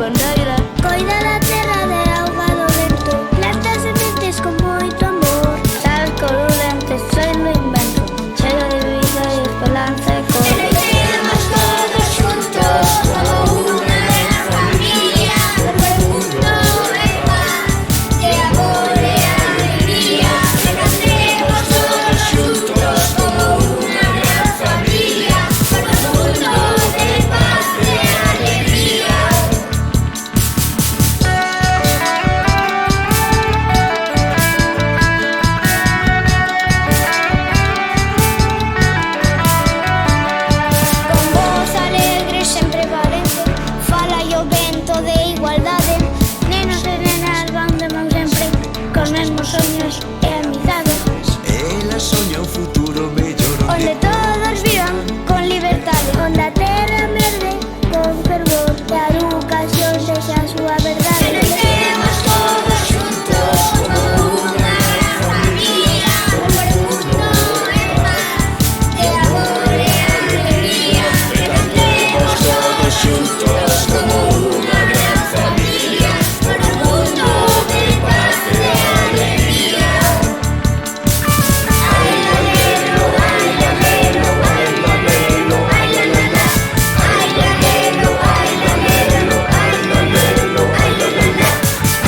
bandeira. Coida da terra de auga do vento, planta sementes con moito amor. Sabes que o Lulente sei no invento, chega de vida e esperanza e cor. Crecemos todos juntos como una gran familia, por el mundo en paz, de amor y alegría. Crecemos todos juntos como una gran familia, por el mundo de paz, de alegría. Con voz alegre sempre valente, fala o vento de igualdade. Nenos e nenas van de man sempre, cos mesmos soños e amizade. Ela soña un futuro mellor Onde todos vivan con liberdade, onde a terra verde con fervor e a educación sexa a súa verdade. Crecemos todos juntos como una gran familia, por el mundo en paz, de amor y alegría. Crecemos todos juntos como una gran familia, por el mundo de paz, de alegría. Ay, alelo, ay, alelo, ay, alelo, ay, alala. Ay, alelo, ay, alelo, ay, alelo, ay, alala.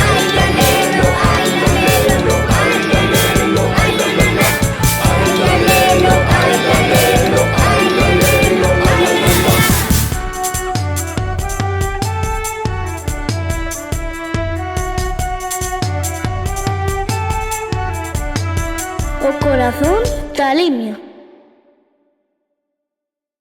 Ay, alelo, ay, alelo, ay, alelo, ay, alala. Ay, alelo, ay, alelo, ay, alelo, ay, alala. O corazón talimio.